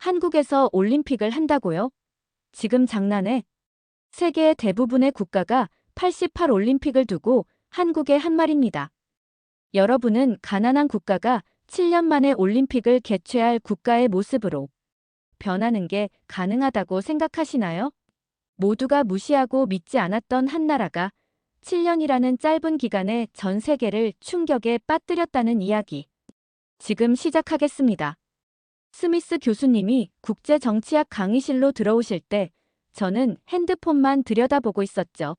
한국에서 올림픽을 한다고요? 지금 장난해? 세계의 대부분의 국가가 88 올림픽을 두고 한국에 한 말입니다. 여러분은 가난한 국가가 7년 만에 올림픽을 개최할 국가의 모습으로 변하는 게 가능하다고 생각하시나요? 모두가 무시하고 믿지 않았던 한 나라가 7년이라는 짧은 기간에 전 세계를 충격에 빠뜨렸다는 이야기. 지금 시작하겠습니다. 스미스 교수님이 국제정치학 강의실로 들어오실 때 저는 핸드폰만 들여다보고 있었죠.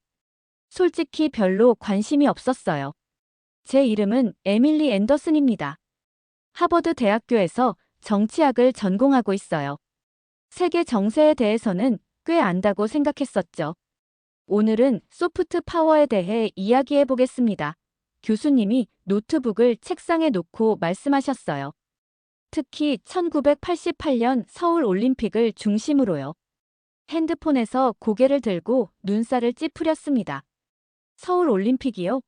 솔직히 별로 관심이 없었어요. 제 이름은 에밀리 앤더슨입니다. 하버드 대학교에서 정치학을 전공하고 있어요. 세계 정세에 대해서는 꽤 안다고 생각했었죠. 오늘은 소프트 파워에 대해 이야기해 보겠습니다. 교수님이 노트북을 책상에 놓고 말씀하셨어요. 특히 1988년 서울 올림픽을 중심으로요. 핸드폰에서 고개를 들고 눈살을 찌푸렸습니다. 서울 올림픽이요?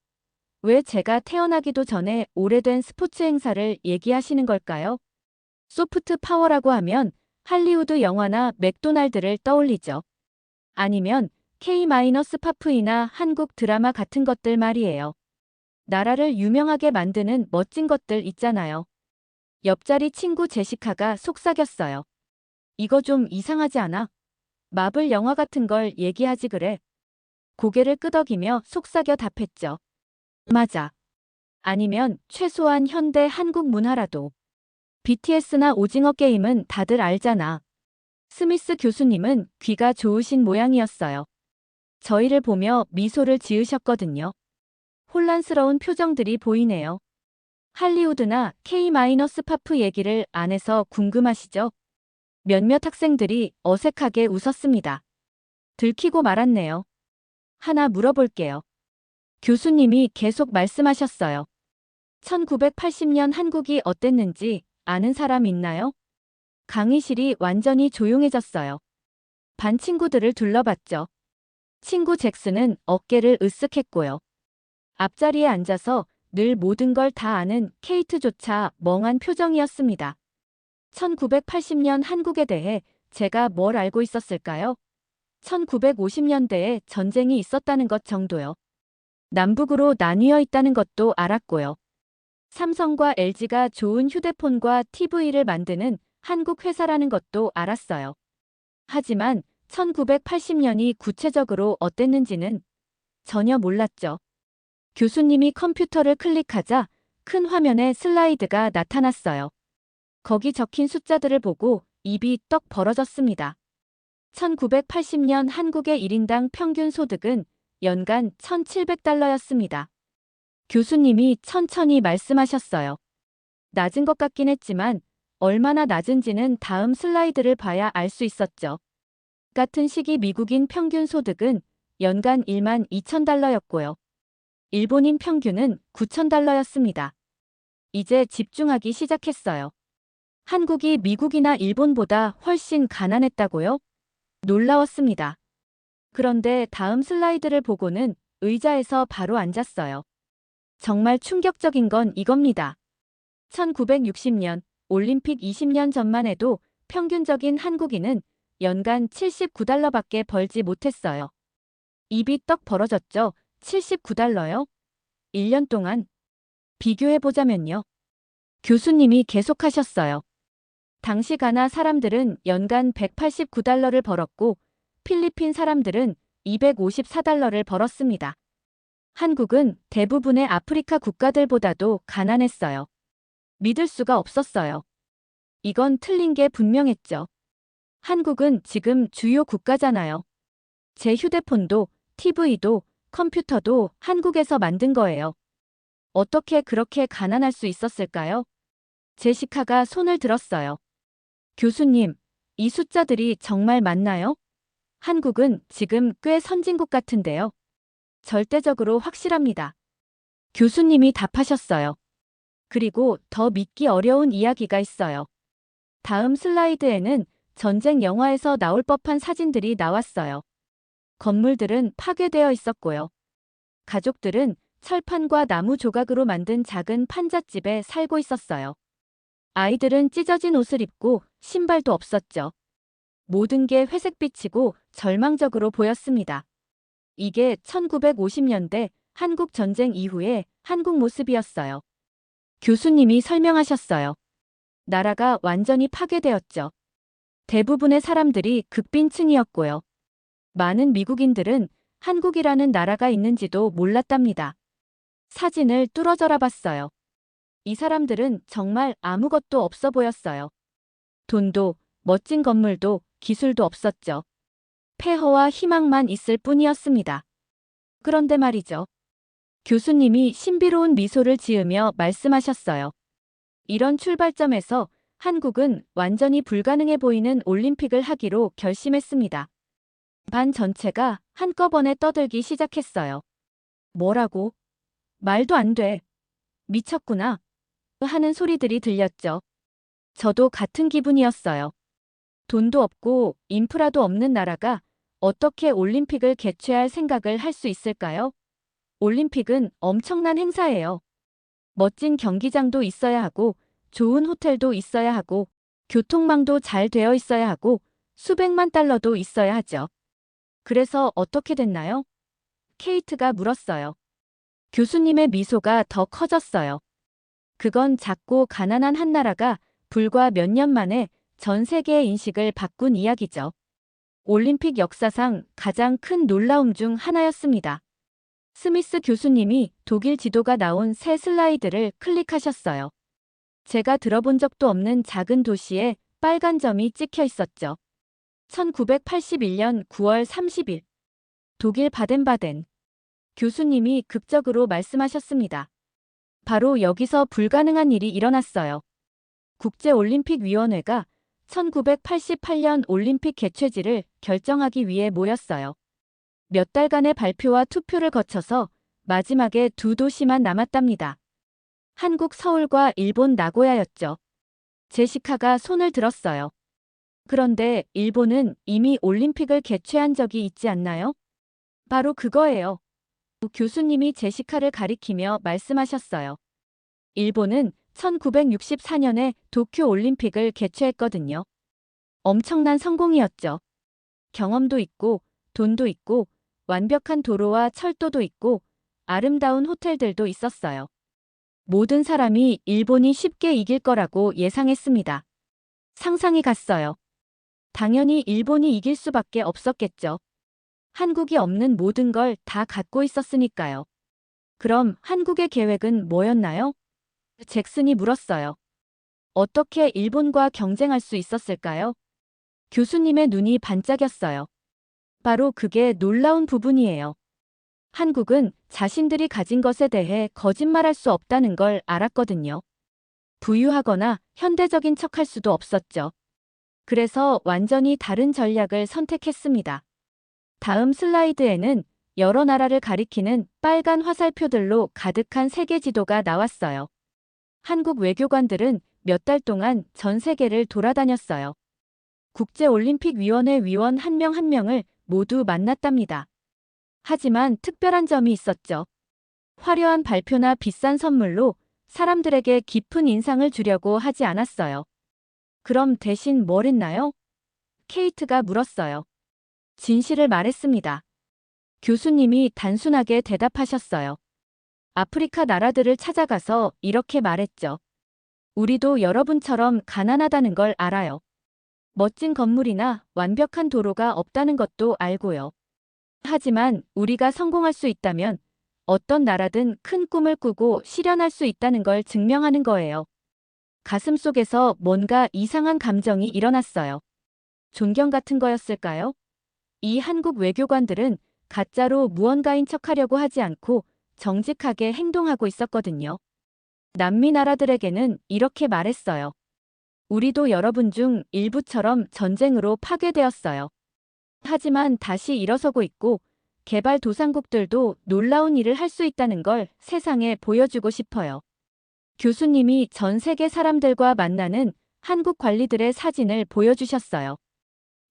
왜 제가 태어나기도 전에 오래된 스포츠 행사를 얘기하시는 걸까요? 소프트 파워라고 하면 할리우드 영화나 맥도날드를 떠올리죠. 아니면 K-파프이나 한국 드라마 같은 것들 말이에요. 나라를 유명하게 만드는 멋진 것들 있잖아요. 옆자리 친구 제시카가 속삭였어요. 이거 좀 이상하지 않아? 마블 영화 같은 걸 얘기하지 그래. 고개를 끄덕이며 속삭여 답했죠. 맞아. 아니면 최소한 현대 한국 문화라도. BTS나 오징어 게임은 다들 알잖아. 스미스 교수님은 귀가 좋으신 모양이었어요. 저희를 보며 미소를 지으셨거든요. 혼란스러운 표정들이 보이네요. 할리우드나 K-파프 얘기를 안 해서 궁금하시죠? 몇몇 학생들이 어색하게 웃었습니다. 들키고 말았네요. 하나 물어볼게요. 교수님이 계속 말씀하셨어요. 1980년 한국이 어땠는지 아는 사람 있나요? 강의실이 완전히 조용해졌어요. 반 친구들을 둘러봤죠. 친구 잭슨은 어깨를 으쓱했고요. 앞자리에 앉아서 늘 모든 걸 다 아는 케이트조차 멍한 표정이었습니다. 1980년 한국에 대해 제가 뭘 알고 있었을까요? 1950년대에 전쟁이 있었다는 것 정도요. 남북으로 나뉘어 있다는 것도 알았고요. 삼성과 LG가 좋은 휴대폰과 TV를 만드는 한국 회사라는 것도 알았어요. 하지만 1980년이 구체적으로 어땠는지는 전혀 몰랐죠. 교수님이 컴퓨터를 클릭하자 큰 화면에 슬라이드가 나타났어요. 거기 적힌 숫자들을 보고 입이 떡 벌어졌습니다. 1980년 한국의 1인당 평균 소득은 연간 1,700달러였습니다. 교수님이 천천히 말씀하셨어요. 낮은 것 같긴 했지만 얼마나 낮은지는 다음 슬라이드를 봐야 알 수 있었죠. 같은 시기 미국인 평균 소득은 연간 1만 2천 달러였고요. 일본인 평균은 9천 달러였습니다. 이제 집중하기 시작했어요. 한국이 미국이나 일본보다 훨씬 가난했다고요? 놀라웠습니다. 그런데 다음 슬라이드를 보고는 의자에서 바로 앉았어요. 정말 충격적인 건 이겁니다. 1960년 올림픽 20년 전만 해도 평균적인 한국인은 연간 79달러밖에 벌지 못했어요. 입이 떡 벌어졌죠. 79달러요? 1년 동안. 비교해보자면요. 교수님이 계속하셨어요. 당시 가나 사람들은 연간 189달러를 벌었고 필리핀 사람들은 254달러를 벌었습니다. 한국은 대부분의 아프리카 국가들보다도 가난했어요. 믿을 수가 없었어요. 이건 틀린 게 분명했죠. 한국은 지금 주요 국가잖아요. 제 휴대폰도 TV도 컴퓨터도 한국에서 만든 거예요. 어떻게 그렇게 가난할 수 있었을까요? 제시카가 손을 들었어요. 교수님, 이 숫자들이 정말 맞나요? 한국은 지금 꽤 선진국 같은데요. 절대적으로 확실합니다. 교수님이 답하셨어요. 그리고 더 믿기 어려운 이야기가 있어요. 다음 슬라이드에는 전쟁 영화에서 나올 법한 사진들이 나왔어요. 건물들은 파괴되어 있었고요. 가족들은 철판과 나무 조각으로 만든 작은 판잣집에 살고 있었어요. 아이들은 찢어진 옷을 입고 신발도 없었죠. 모든 게 회색빛이고 절망적으로 보였습니다. 이게 1950년대 한국 전쟁 이후의 한국 모습이었어요. 교수님이 설명하셨어요. 나라가 완전히 파괴되었죠. 대부분의 사람들이 극빈층이었고요. 많은 미국인들은 한국이라는 나라가 있는지도 몰랐답니다. 사진을 뚫어져라 봤어요. 이 사람들은 정말 아무것도 없어 보였어요. 돈도, 멋진 건물도, 기술도 없었죠. 폐허와 희망만 있을 뿐이었습니다. 그런데 말이죠. 교수님이 신비로운 미소를 지으며 말씀하셨어요. 이런 출발점에서 한국은 완전히 불가능해 보이는 올림픽을 하기로 결심했습니다. 반 전체가 한꺼번에 떠들기 시작했어요. 뭐라고? 말도 안 돼. 미쳤구나. 하는 소리들이 들렸죠. 저도 같은 기분이었어요. 돈도 없고 인프라도 없는 나라가 어떻게 올림픽을 개최할 생각을 할 수 있을까요? 올림픽은 엄청난 행사예요. 멋진 경기장도 있어야 하고, 좋은 호텔도 있어야 하고, 교통망도 잘 되어 있어야 하고, 수백만 달러도 있어야 하죠. 그래서 어떻게 됐나요? 케이트가 물었어요. 교수님의 미소가 더 커졌어요. 그건 작고 가난한 한 나라가 불과 몇 년 만에 전 세계의 인식을 바꾼 이야기죠. 올림픽 역사상 가장 큰 놀라움 중 하나였습니다. 스미스 교수님이 독일 지도가 나온 새 슬라이드를 클릭하셨어요. 제가 들어본 적도 없는 작은 도시에 빨간 점이 찍혀 있었죠. 1981년 9월 30일. 독일 바덴바덴. 교수님이 극적으로 말씀하셨습니다. 바로 여기서 불가능한 일이 일어났어요. 국제올림픽위원회가 1988년 올림픽 개최지를 결정하기 위해 모였어요. 몇 달간의 발표와 투표를 거쳐서 마지막에 두 도시만 남았답니다. 한국 서울과 일본 나고야였죠. 제시카가 손을 들었어요. 그런데 일본은 이미 올림픽을 개최한 적이 있지 않나요? 바로 그거예요. 교수님이 제시카를 가리키며 말씀하셨어요. 일본은 1964년에 도쿄 올림픽을 개최했거든요. 엄청난 성공이었죠. 경험도 있고, 돈도 있고, 완벽한 도로와 철도도 있고, 아름다운 호텔들도 있었어요. 모든 사람이 일본이 쉽게 이길 거라고 예상했습니다. 상상이 갔어요. 당연히 일본이 이길 수밖에 없었겠죠. 한국이 없는 모든 걸 다 갖고 있었으니까요. 그럼 한국의 계획은 뭐였나요? 잭슨이 물었어요. 어떻게 일본과 경쟁할 수 있었을까요? 교수님의 눈이 반짝였어요. 바로 그게 놀라운 부분이에요. 한국은 자신들이 가진 것에 대해 거짓말할 수 없다는 걸 알았거든요. 부유하거나 현대적인 척할 수도 없었죠. 그래서 완전히 다른 전략을 선택했습니다. 다음 슬라이드에는 여러 나라를 가리키는 빨간 화살표들로 가득한 세계 지도가 나왔어요. 한국 외교관들은 몇 달 동안 전 세계를 돌아다녔어요. 국제올림픽위원회 위원 한 명 한 명을 모두 만났답니다. 하지만 특별한 점이 있었죠. 화려한 발표나 비싼 선물로 사람들에게 깊은 인상을 주려고 하지 않았어요. 그럼 대신 뭘 했나요? 케이트가 물었어요. 진실을 말했습니다. 교수님이 단순하게 대답하셨어요. 아프리카 나라들을 찾아가서 이렇게 말했죠. 우리도 여러분처럼 가난하다는 걸 알아요. 멋진 건물이나 완벽한 도로가 없다는 것도 알고요. 하지만 우리가 성공할 수 있다면 어떤 나라든 큰 꿈을 꾸고 실현할 수 있다는 걸 증명하는 거예요. 가슴속에서 뭔가 이상한 감정이 일어났어요. 존경 같은 거였을까요? 이 한국 외교관들은 가짜로 무언가인 척하려고 하지 않고 정직하게 행동하고 있었거든요. 남미 나라들에게는 이렇게 말했어요. 우리도 여러분 중 일부처럼 전쟁으로 파괴되었어요. 하지만 다시 일어서고 있고 개발도상국들도 놀라운 일을 할 수 있다는 걸 세상에 보여주고 싶어요. 교수님이 전 세계 사람들과 만나는 한국 관리들의 사진을 보여주셨어요.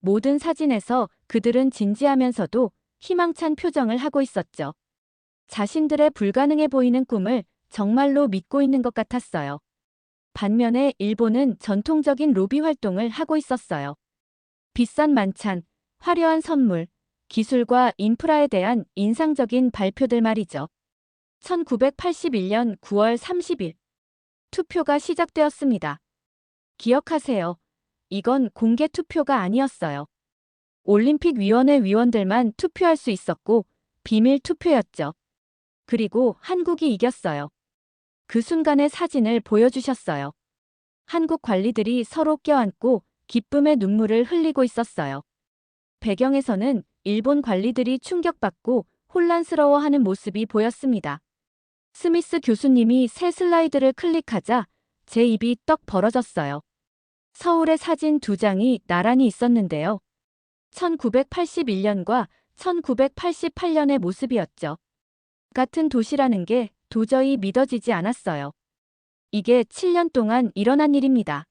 모든 사진에서 그들은 진지하면서도 희망찬 표정을 하고 있었죠. 자신들의 불가능해 보이는 꿈을 정말로 믿고 있는 것 같았어요. 반면에 일본은 전통적인 로비 활동을 하고 있었어요. 비싼 만찬, 화려한 선물, 기술과 인프라에 대한 인상적인 발표들 말이죠. 1981년 9월 30일 투표가 시작되었습니다. 기억하세요. 이건 공개 투표가 아니었어요. 올림픽위원회 위원들만 투표할 수 있었고 비밀 투표였죠. 그리고 한국이 이겼어요. 그 순간의 사진을 보여주셨어요. 한국 관리들이 서로 껴안고 기쁨의 눈물을 흘리고 있었어요. 배경에서는 일본 관리들이 충격받고 혼란스러워하는 모습이 보였습니다. 스미스 교수님이 새 슬라이드를 클릭하자 제 입이 떡 벌어졌어요. 서울의 사진 2장이 나란히 있었는데요. 1981년과 1988년의 모습이었죠. 같은 도시라는 게 도저히 믿어지지 않았어요. 이게 7년 동안 일어난 일입니다.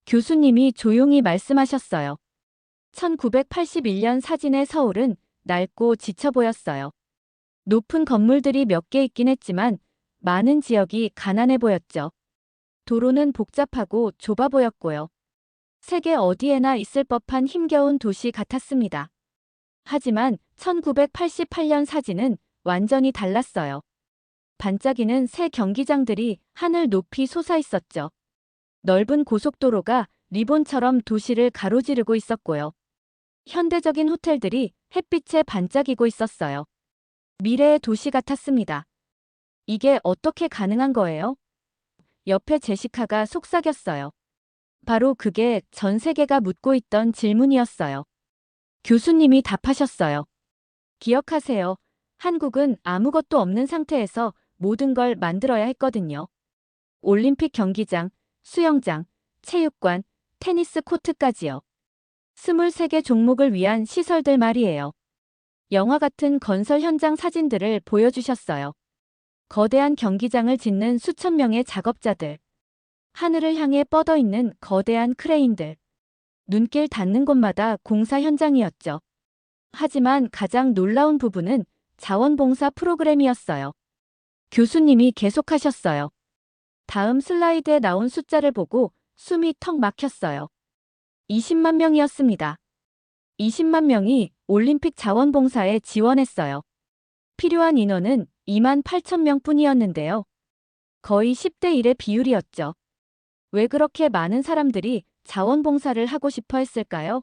교수님이 조용히 말씀하셨어요. 1981년 사진의 서울은 낡고 지쳐 보였어요. 높은 건물들이 몇 개 있긴 했지만 많은 지역이 가난해 보였죠. 도로는 복잡하고 좁아 보였고요. 세계 어디에나 있을 법한 힘겨운 도시 같았습니다. 하지만 1988년 사진은 완전히 달랐어요. 반짝이는 새 경기장들이 하늘 높이 솟아 있었죠. 넓은 고속도로가 리본처럼 도시를 가로지르고 있었고요. 현대적인 호텔들이 햇빛에 반짝이고 있었어요. 미래의 도시 같았습니다. 이게 어떻게 가능한 거예요? 옆에 제시카가 속삭였어요. 바로 그게 전 세계가 묻고 있던 질문이었어요. 교수님이 답하셨어요. 기억하세요. 한국은 아무것도 없는 상태에서 모든 걸 만들어야 했거든요. 올림픽 경기장, 수영장, 체육관, 테니스 코트까지요. 23개 종목을 위한 시설들 말이에요. 영화 같은 건설 현장 사진들을 보여주셨어요. 거대한 경기장을 짓는 수천 명의 작업자들. 하늘을 향해 뻗어 있는 거대한 크레인들. 눈길 닿는 곳마다 공사 현장이었죠. 하지만 가장 놀라운 부분은 자원봉사 프로그램이었어요. 교수님이 계속하셨어요. 다음 슬라이드에 나온 숫자를 보고 숨이 턱 막혔어요. 20만 명이었습니다. 20만 명이 올림픽 자원봉사에 지원했어요. 필요한 인원은 2만 8천 명뿐이었는데요. 거의 10대 1의 비율이었죠. 왜 그렇게 많은 사람들이 자원봉사를 하고 싶어 했을까요?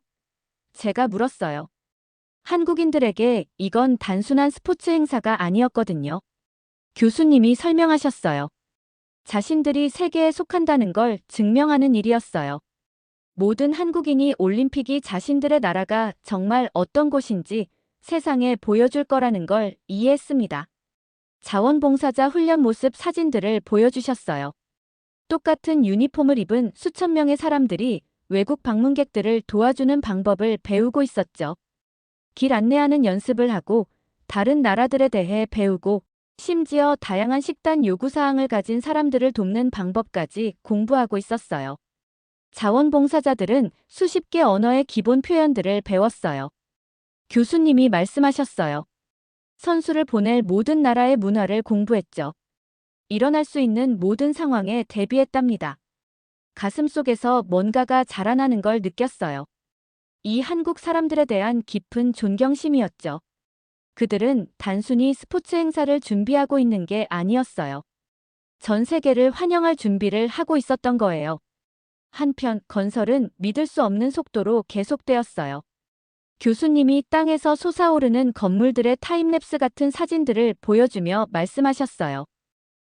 제가 물었어요. 한국인들에게 이건 단순한 스포츠 행사가 아니었거든요. 교수님이 설명하셨어요. 자신들이 세계에 속한다는 걸 증명하는 일이었어요. 모든 한국인이 올림픽이 자신들의 나라가 정말 어떤 곳인지 세상에 보여줄 거라는 걸 이해했습니다. 자원봉사자 훈련 모습 사진들을 보여주셨어요. 똑같은 유니폼을 입은 수천 명의 사람들이 외국 방문객들을 도와주는 방법을 배우고 있었죠. 길 안내하는 연습을 하고 다른 나라들에 대해 배우고 심지어 다양한 식단 요구사항을 가진 사람들을 돕는 방법까지 공부하고 있었어요. 자원봉사자들은 수십 개 언어의 기본 표현들을 배웠어요. 교수님이 말씀하셨어요. 선수를 보낼 모든 나라의 문화를 공부했죠. 일어날 수 있는 모든 상황에 대비했답니다. 가슴속에서 뭔가가 자라나는 걸 느꼈어요. 이 한국 사람들에 대한 깊은 존경심이었죠. 그들은 단순히 스포츠 행사를 준비하고 있는 게 아니었어요. 전 세계를 환영할 준비를 하고 있었던 거예요. 한편 건설은 믿을 수 없는 속도로 계속되었어요. 교수님이 땅에서 솟아오르는 건물들의 타임랩스 같은 사진들을 보여주며 말씀하셨어요.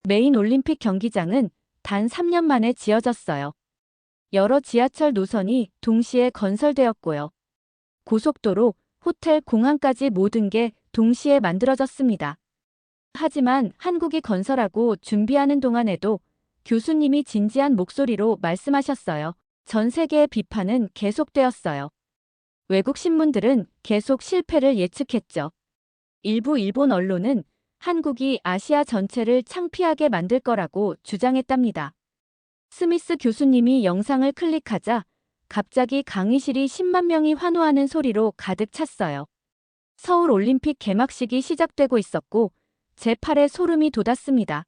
메인 올림픽 경기장은 단 3년 만에 지어졌어요. 여러 지하철 노선이 동시에 건설되었고요. 고속도로, 호텔, 공항까지 모든 게 동시에 만들어졌습니다. 하지만 한국이 건설하고 준비하는 동안에도 교수님이 진지한 목소리로 말씀하셨어요. 전 세계의 비판은 계속되었어요. 외국 신문들은 계속 실패를 예측했죠. 일부 일본 언론은 한국이 아시아 전체를 창피하게 만들 거라고 주장했답니다. 스미스 교수님이 영상을 클릭하자 갑자기 강의실이 10만 명이 환호하는 소리로 가득 찼어요. 서울 올림픽 개막식이 시작되고 있었고 제8의 소름이 돋았습니다.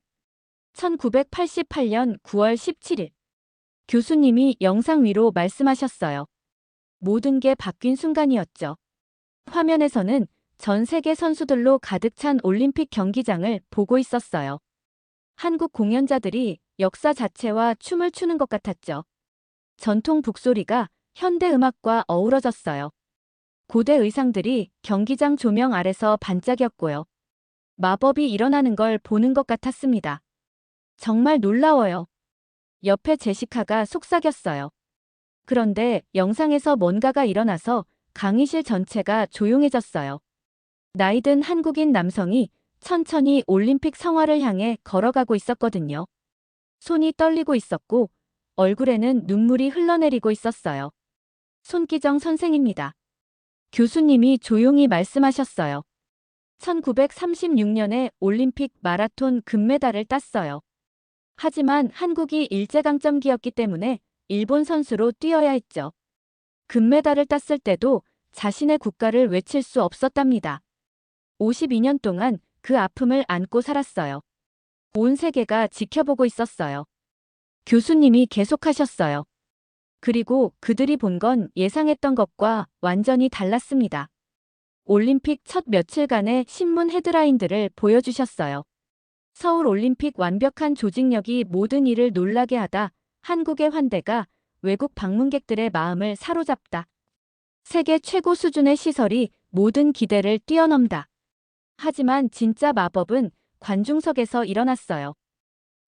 1988년 9월 17일 교수님이 영상 위로 말씀하셨어요. 모든 게 바뀐 순간이었죠. 화면에서는 전 세계 선수들로 가득 찬 올림픽 경기장을 보고 있었어요. 한국 공연자들이 역사 자체와 춤을 추는 것 같았죠. 전통 북소리가 현대 음악과 어우러졌어요. 고대 의상들이 경기장 조명 아래서 반짝였고요. 마법이 일어나는 걸 보는 것 같았습니다. 정말 놀라워요. 옆에 제시카가 속삭였어요. 그런데 영상에서 뭔가가 일어나서 강의실 전체가 조용해졌어요. 나이든 한국인 남성이 천천히 올림픽 성화를 향해 걸어가고 있었거든요. 손이 떨리고 있었고 얼굴에는 눈물이 흘러내리고 있었어요. 손기정 선생입니다. 교수님이 조용히 말씀하셨어요. 1936년에 올림픽 마라톤 금메달을 땄어요. 하지만 한국이 일제강점기였기 때문에 일본 선수로 뛰어야 했죠. 금메달을 땄을 때도 자신의 국가를 외칠 수 없었답니다. 52년 동안 그 아픔을 안고 살았어요. 온 세계가 지켜보고 있었어요. 교수님이 계속하셨어요. 그리고 그들이 본 건 예상했던 것과 완전히 달랐습니다. 올림픽 첫 며칠간의 신문 헤드라인들을 보여주셨어요. 서울 올림픽 완벽한 조직력이 모든 이를 놀라게 하다. 한국의 환대가 외국 방문객들의 마음을 사로잡다. 세계 최고 수준의 시설이 모든 기대를 뛰어넘다. 하지만 진짜 마법은 관중석에서 일어났어요.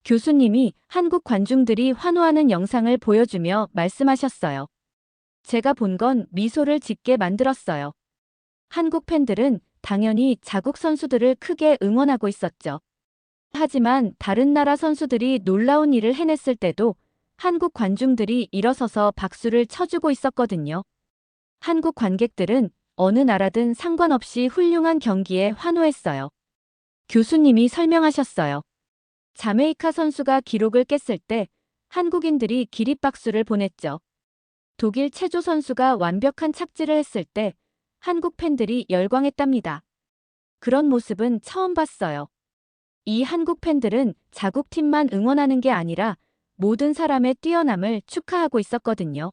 교수님이 한국 관중들이 환호하는 영상을 보여주며 말씀하셨어요. 제가 본 건 미소를 짓게 만들었어요. 한국 팬들은 당연히 자국 선수들을 크게 응원하고 있었죠. 하지만 다른 나라 선수들이 놀라운 일을 해냈을 때도 한국 관중들이 일어서서 박수를 쳐주고 있었거든요. 한국 관객들은 어느 나라든 상관없이 훌륭한 경기에 환호했어요. 교수님이 설명하셨어요. 자메이카 선수가 기록을 깼을 때 한국인들이 기립박수를 보냈죠. 독일 체조 선수가 완벽한 착지를 했을 때 한국 팬들이 열광했답니다. 그런 모습은 처음 봤어요. 이 한국 팬들은 자국 팀만 응원하는 게 아니라 모든 사람의 뛰어남을 축하하고 있었거든요.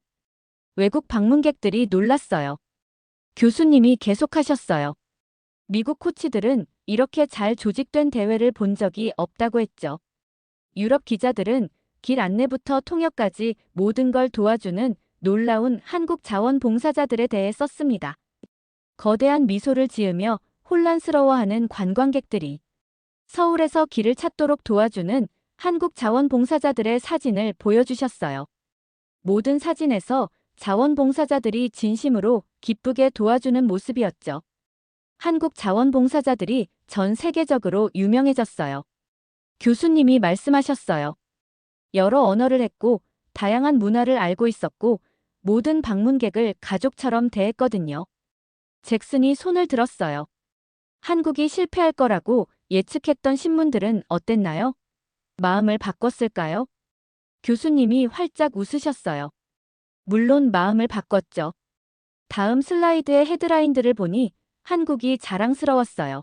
외국 방문객들이 놀랐어요. 교수님이 계속하셨어요. 미국 코치들은 이렇게 잘 조직된 대회를 본 적이 없다고 했죠. 유럽 기자들은 길 안내부터 통역까지 모든 걸 도와주는 놀라운 한국 자원봉사자들에 대해 썼습니다. 거대한 미소를 지으며 혼란스러워하는 관광객들이 서울에서 길을 찾도록 도와주는 한국 자원봉사자들의 사진을 보여주셨어요. 모든 사진에서 자원봉사자들이 진심으로 기쁘게 도와주는 모습이었죠. 한국 자원봉사자들이 전 세계적으로 유명해졌어요. 교수님이 말씀하셨어요. 여러 언어를 했고 다양한 문화를 알고 있었고 모든 방문객을 가족처럼 대했거든요. 잭슨이 손을 들었어요. 한국이 실패할 거라고 예측했던 신문들은 어땠나요? 마음을 바꿨을까요? 교수님이 활짝 웃으셨어요. 물론 마음을 바꿨죠. 다음 슬라이드의 헤드라인들을 보니 한국이 자랑스러웠어요.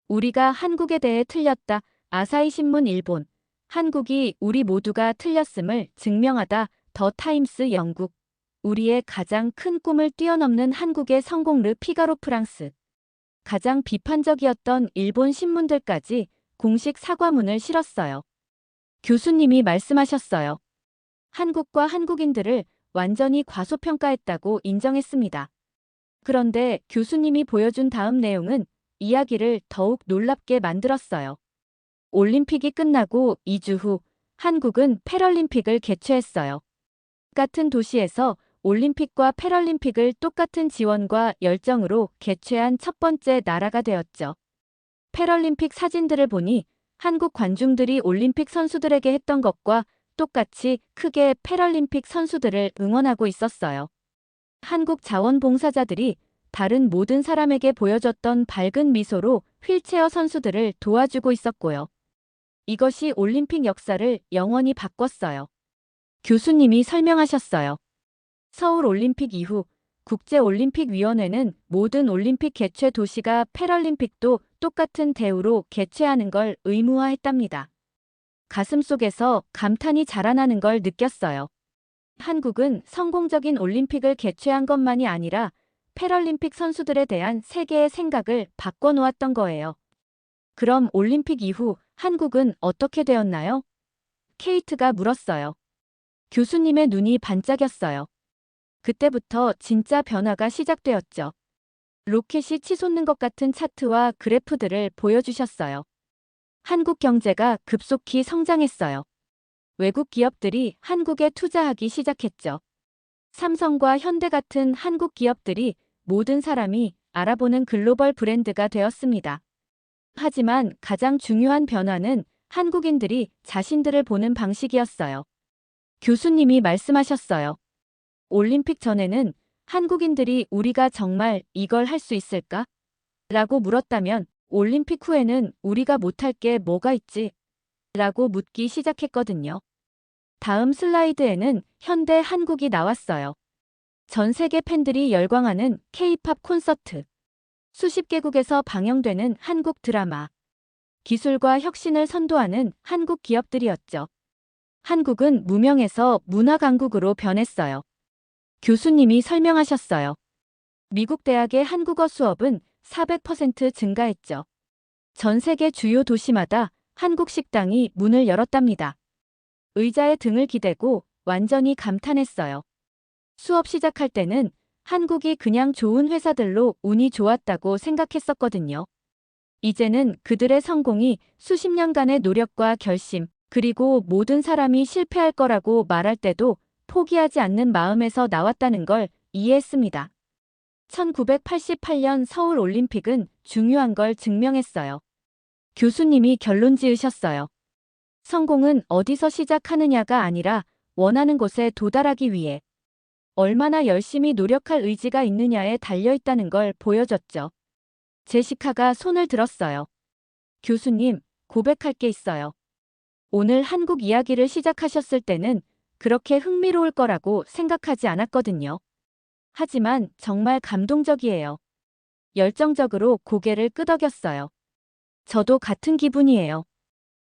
우리가 한국에 대해 틀렸다. 아사히 신문 일본. 한국이 우리 모두가 틀렸음을 증명하다. 더 타임스 영국. 우리의 가장 큰 꿈을 뛰어넘는 한국의 성공 르 피가로 프랑스. 가장 비판적이었던 일본 신문들까지 공식 사과문을 실었어요. 교수님이 말씀하셨어요. 한국과 한국인들을 완전히 과소평가했다고 인정했습니다. 그런데 교수님이 보여준 다음 내용은 이야기를 더욱 놀랍게 만들었어요. 올림픽이 끝나고 2주 후 한국은 패럴림픽을 개최했어요. 같은 도시에서 올림픽과 패럴림픽을 똑같은 지원과 열정으로 개최한 첫 번째 나라가 되었죠. 패럴림픽 사진들을 보니 한국 관중들이 올림픽 선수들에게 했던 것과 똑같이 크게 패럴림픽 선수들을 응원하고 있었어요. 한국 자원봉사자들이 다른 모든 사람에게 보여줬던 밝은 미소로 휠체어 선수들을 도와주고 있었고요. 이것이 올림픽 역사를 영원히 바꿨어요. 교수님이 설명하셨어요. 서울 올림픽 이후 국제올림픽위원회는 모든 올림픽 개최 도시가 패럴림픽도 똑같은 대우로 개최하는 걸 의무화했답니다. 가슴속에서 감탄이 자라나는 걸 느꼈어요. 한국은 성공적인 올림픽을 개최한 것만이 아니라 패럴림픽 선수들에 대한 세계의 생각을 바꿔놓았던 거예요. 그럼 올림픽 이후 한국은 어떻게 되었나요? 케이트가 물었어요. 교수님의 눈이 반짝였어요. 그때부터 진짜 변화가 시작되었죠. 로켓이 치솟는 것 같은 차트와 그래프들을 보여주셨어요. 한국 경제가 급속히 성장했어요. 외국 기업들이 한국에 투자하기 시작했죠. 삼성과 현대 같은 한국 기업들이 모든 사람이 알아보는 글로벌 브랜드가 되었습니다. 하지만 가장 중요한 변화는 한국인들이 자신들을 보는 방식이었어요. 교수님이 말씀하셨어요. 올림픽 전에는 한국인들이 우리가 정말 이걸 할 수 있을까? 라고 물었다면 올림픽 후에는 우리가 못할 게 뭐가 있지? 라고 묻기 시작했거든요. 다음 슬라이드에는 현대 한국이 나왔어요. 전 세계 팬들이 열광하는 K-팝 콘서트. 수십 개국에서 방영되는 한국 드라마. 기술과 혁신을 선도하는 한국 기업들이었죠. 한국은 무명에서 문화 강국으로 변했어요. 교수님이 설명하셨어요. 미국 대학의 한국어 수업은 400% 증가했죠. 전 세계 주요 도시마다 한국 식당이 문을 열었답니다. 의자에 등을 기대고 완전히 감탄했어요. 수업 시작할 때는 한국이 그냥 좋은 회사들로 운이 좋았다고 생각했었거든요. 이제는 그들의 성공이 수십 년간의 노력과 결심, 그리고 모든 사람이 실패할 거라고 말할 때도 포기하지 않는 마음에서 나왔다는 걸 이해했습니다. 1988년 서울 올림픽은 중요한 걸 증명했어요. 교수님이 결론 지으셨어요. 성공은 어디서 시작하느냐가 아니라 원하는 곳에 도달하기 위해 얼마나 열심히 노력할 의지가 있느냐에 달려있다는 걸 보여줬죠. 제시카가 손을 들었어요. 교수님, 고백할 게 있어요. 오늘 한국 이야기를 시작하셨을 때는 그렇게 흥미로울 거라고 생각하지 않았거든요. 하지만 정말 감동적이에요. 열정적으로 고개를 끄덕였어요. 저도 같은 기분이에요.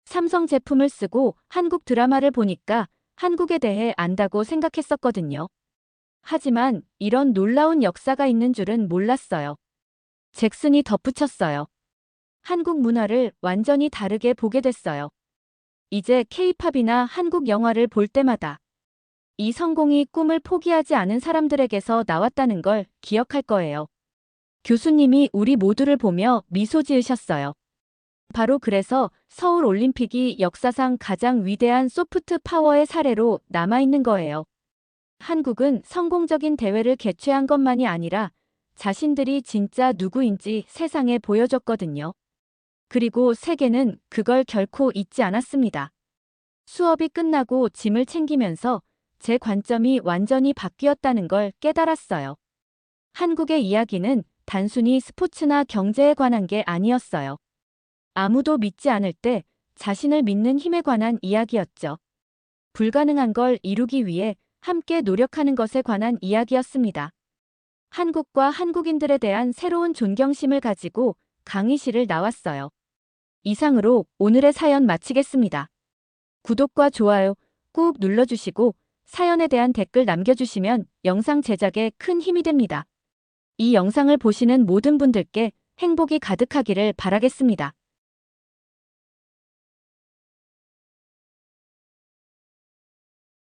삼성 제품을 쓰고 한국 드라마를 보니까 한국에 대해 안다고 생각했었거든요. 하지만 이런 놀라운 역사가 있는 줄은 몰랐어요. 잭슨이 덧붙였어요. 한국 문화를 완전히 다르게 보게 됐어요. 이제 K-팝이나 한국 영화를 볼 때마다 이 성공이 꿈을 포기하지 않은 사람들에게서 나왔다는 걸 기억할 거예요. 교수님이 우리 모두를 보며 미소 지으셨어요. 바로 그래서 서울 올림픽이 역사상 가장 위대한 소프트 파워의 사례로 남아있는 거예요. 한국은 성공적인 대회를 개최한 것만이 아니라 자신들이 진짜 누구인지 세상에 보여줬거든요. 그리고 세계는 그걸 결코 잊지 않았습니다. 수업이 끝나고 짐을 챙기면서 제 관점이 완전히 바뀌었다는 걸 깨달았어요. 한국의 이야기는 단순히 스포츠나 경제에 관한 게 아니었어요. 아무도 믿지 않을 때 자신을 믿는 힘에 관한 이야기였죠. 불가능한 걸 이루기 위해 함께 노력하는 것에 관한 이야기였습니다. 한국과 한국인들에 대한 새로운 존경심을 가지고 강의실을 나왔어요. 이상으로 오늘의 사연 마치겠습니다. 구독과 좋아요 꾹 눌러주시고 사연에 대한 댓글 남겨주시면 영상 제작에 큰 힘이 됩니다. 이 영상을 보시는 모든 분들께 행복이 가득하기를 바라겠습니다.